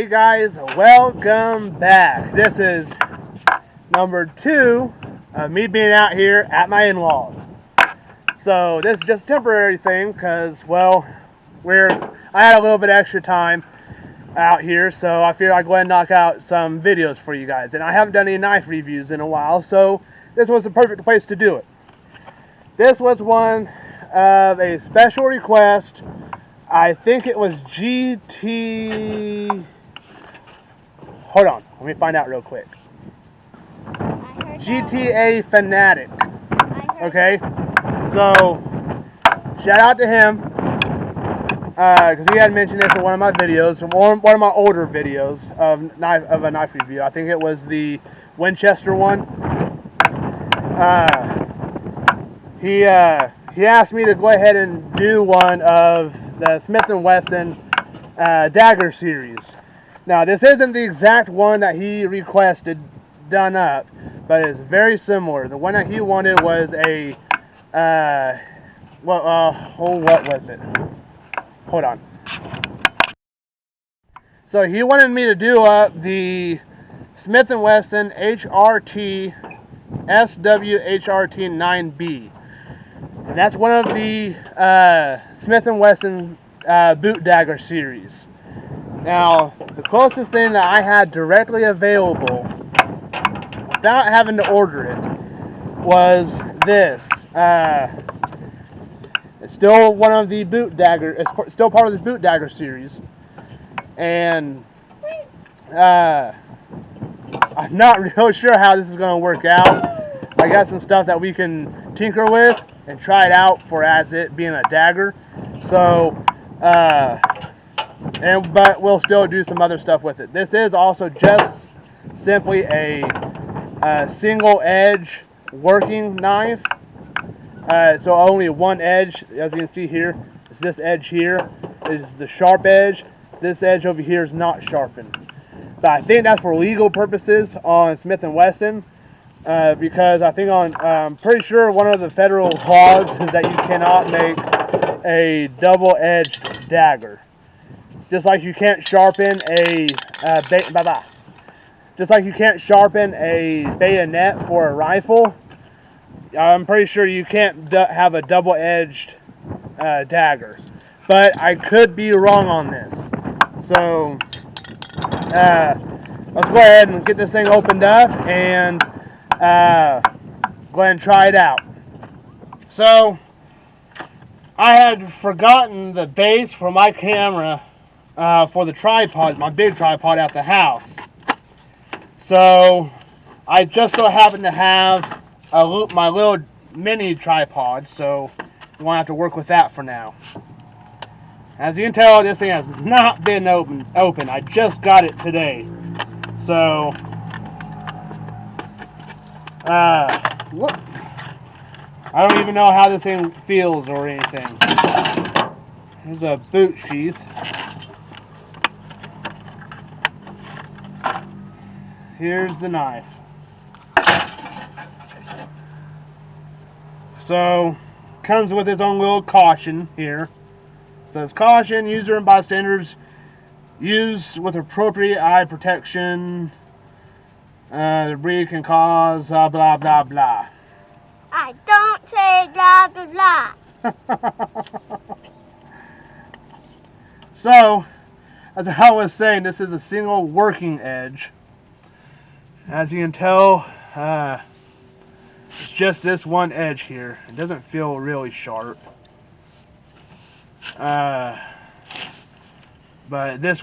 Hey guys, welcome back. This is number 2 of me being out here at my in-laws. So this is just a temporary thing because, well, I had a little bit extra time out here, so I figured I'd go ahead and knock out some videos for you guys. And I haven't done any knife reviews in a while, so this was the perfect place to do it. This was one of a special request. I think it was Hold on, let me find out real quick. GTA Fanatic. Okay, so shout out to him because he had mentioned this in one of my videos, one of my older videos of a knife review. I think it was the Winchester one. He asked me to go ahead and do one of the Smith and Wesson Dagger series. Now, this isn't the exact one that he requested done up, but it's very similar. The one that he wanted was a, what was it? Hold on. So he wanted me to do up the Smith and Wesson HRT SWHRT 9B. And that's one of the Smith and Wesson boot dagger series. Now, the closest thing that I had directly available, without having to order it, was this. It's still one of the boot dagger. It's still part of the boot dagger series, and I'm not real sure how this is going to work out. I got some stuff that we can tinker with and try it out for as it being a dagger. So, but we'll still do some other stuff with it. This is also just simply a single edge working knife. So only one edge, as you can see here, is this edge here is the sharp edge. This edge over here is not sharpened. But I think that's for legal purposes on Smith and Wesson, because I think I'm pretty sure one of the federal laws is that you cannot make a double-edged dagger. Just like you can't sharpen a bayonet for a rifle, I'm pretty sure you can't have a double-edged dagger. But I could be wrong on this. So let's go ahead and get this thing opened up and go ahead and try it out. So I had forgotten the base for my camera for the tripod, my big tripod at the house. So I just so happen to have my little mini tripod, so I'm going to have to work with that for now. As you can tell, this thing has not been open. I just got it today. So, I don't even know how this thing feels or anything. Here's a boot sheath. Here's the knife. So, comes with its own little caution here. It says, caution, user and bystanders, use with appropriate eye protection. The breed can cause blah blah blah. I don't say blah blah blah. So, as I was saying, this is a single working edge. As you can tell, it's just this one edge here. It doesn't feel really sharp. But this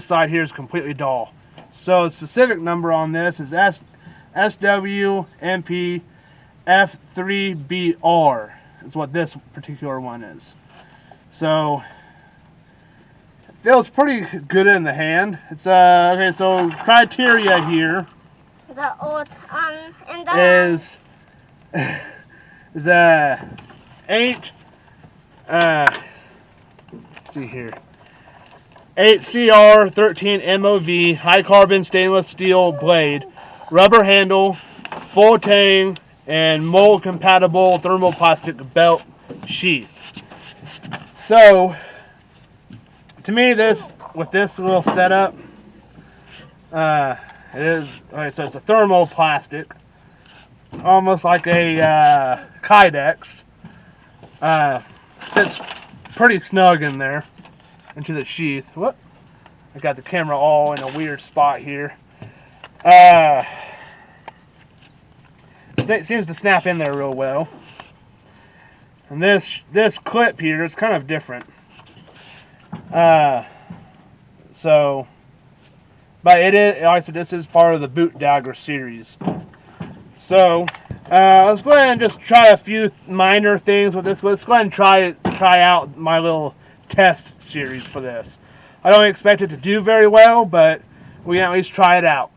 side here is completely dull. So the specific number on this is SWMPF3BR. Is what this particular one is. So it feels pretty good in the hand. It's okay. So criteria here is 8. Let's see here. 8CR 13 MOV high carbon stainless steel blade, rubber handle, full tang, and mold compatible thermoplastic belt sheath. So to me, with this little setup, It is, okay, so it's a thermoplastic, almost like a Kydex. Fits pretty snug in there into the sheath. Whoop! I got the camera all in a weird spot here. It seems to snap in there real well. And this clip here is kind of different. But it is, like I said, this is part of the S&WDagger series. So let's go ahead and just try a few minor things with this. Let's go ahead and try out my little test series for this. I don't expect it to do very well, but we can at least try it out.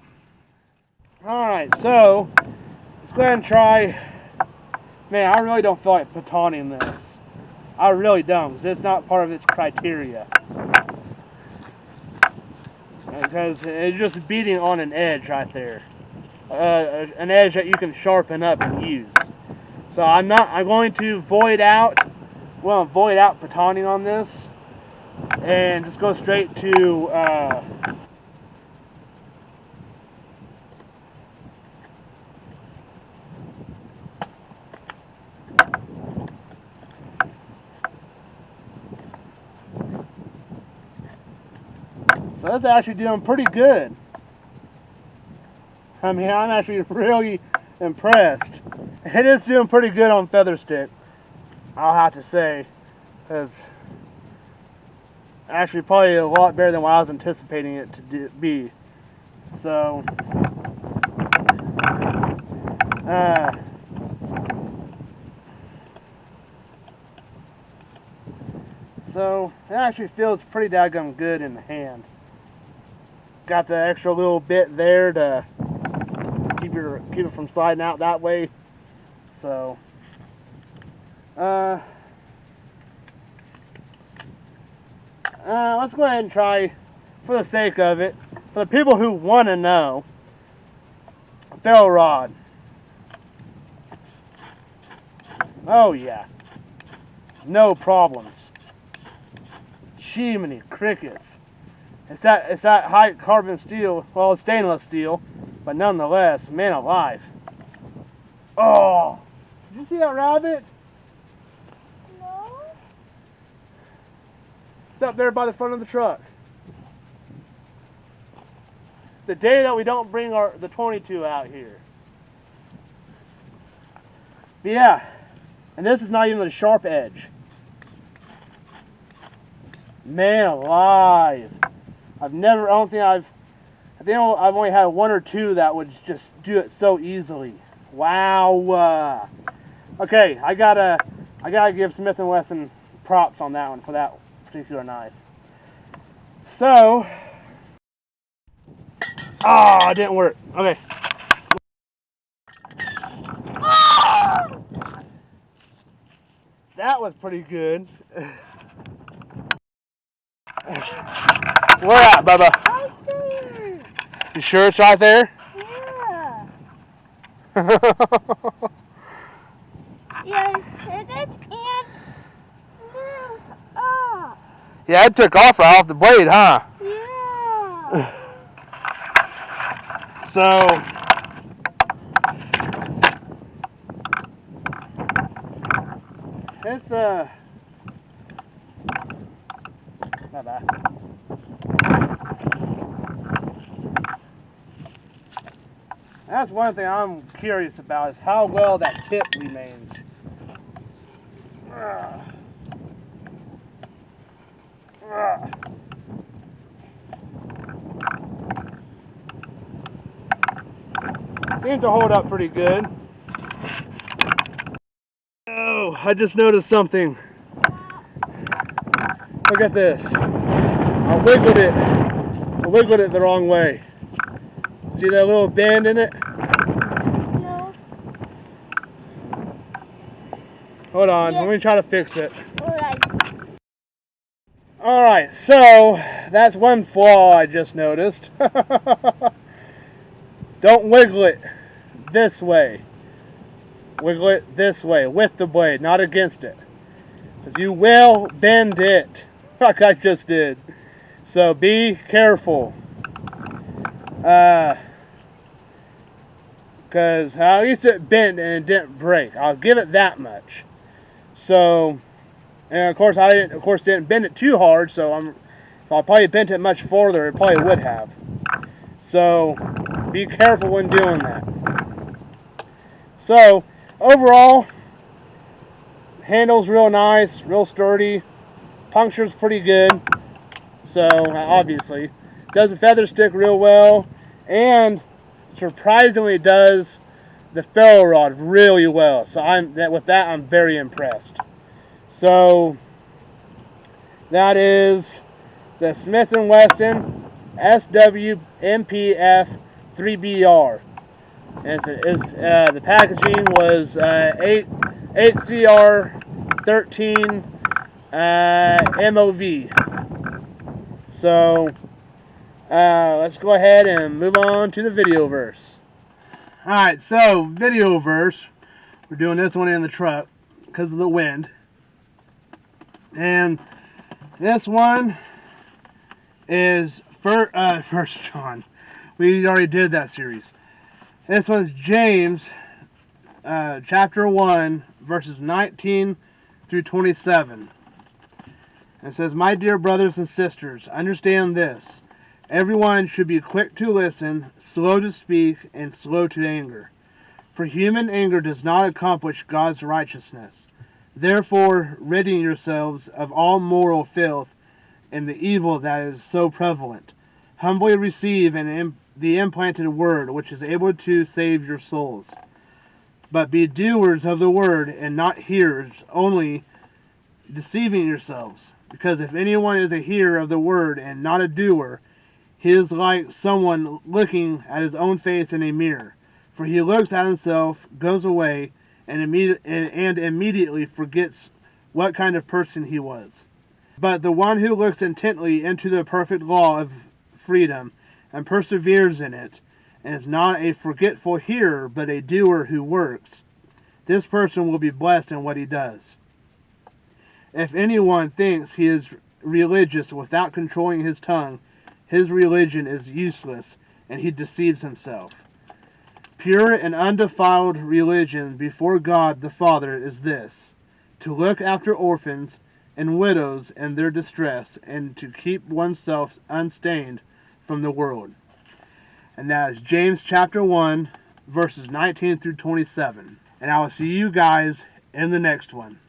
Alright, so let's go ahead and try. Man, I really don't feel like batoning this. I really don't, because it's not part of its criteria. Because it's just beating on an edge right there. An edge that you can sharpen up and use. So I'm going to void out batoning on this. And just go straight to so that's actually doing pretty good. I mean, I'm actually really impressed. It is doing pretty good on feather stick, I'll have to say, because actually probably a lot better than what I was anticipating it to be. So it actually feels pretty daggum good in the hand. Got the extra little bit there to keep it from sliding out that way. So let's go ahead and try, for the sake of it, for the people who want to know, ferro rod. Oh yeah, no problems. Chimney crickets. It's that high carbon steel. Well, it's stainless steel, but nonetheless, man alive. Oh, did you see that rabbit? No. It's up there by the front of the truck. The day that we don't bring the 22 out here. But yeah, and this is not even a sharp edge. Man alive. I think I've only had one or two that would just do it so easily. Wow. Okay, I gotta give Smith and Wesson props on that one, for that particular knife. So, it didn't work. Okay. That was pretty good. Where at, Bubba? Right there. You sure it's right there? Yeah. Yes, it is, and move up. Yeah, it took off right off the blade, huh? Yeah. So, it's not bad. That's one thing I'm curious about, is how well that tip remains. Seems to hold up pretty good. Oh, I just noticed something. Look at this. I wiggled it the wrong way. See that little bend in it? No. Hold on, Yes. let me try to fix it. Alright. Alright, so that's one flaw I just noticed. Don't wiggle it this way. Wiggle it this way, with the blade, not against it. Because you will bend it, like I just did. So be careful. Because at least it bent and it didn't break. I'll give it that much. So, and of course I didn't bend it too hard. So if I probably bent it much farther, it probably would have. So be careful when doing that. So overall, handle's real nice, real sturdy. Puncture's pretty good. So obviously, does the feather stick real well, and surprisingly does the ferro rod really well. So with that I'm very impressed. So that is the Smith and Wesson SWMPF3BR. And the packaging was 8CR13 MOV. So let's go ahead and move on to the video verse. Alright, so video verse. We're doing this one in the truck because of the wind. And this one is First John. We already did that series. This one's James chapter 1 verses 19 through 27. It says, "My dear brothers and sisters, understand this. Everyone should be quick to listen, slow to speak, and slow to anger. For human anger does not accomplish God's righteousness. Therefore, ridding yourselves of all moral filth and the evil that is so prevalent, humbly receive the implanted word, which is able to save your souls. But be doers of the word, and not hearers only, deceiving yourselves. Because if anyone is a hearer of the word and not a doer, he is like someone looking at his own face in a mirror. For he looks at himself, goes away, and immediately forgets what kind of person he was. But the one who looks intently into the perfect law of freedom and perseveres in it, and is not a forgetful hearer, but a doer who works, this person will be blessed in what he does. If anyone thinks he is religious without controlling his tongue, his religion is useless, and he deceives himself. Pure and undefiled religion before God the Father is this: to look after orphans and widows in their distress, and to keep oneself unstained from the world." And that is James chapter 1, verses 19 through 27. And I will see you guys in the next one.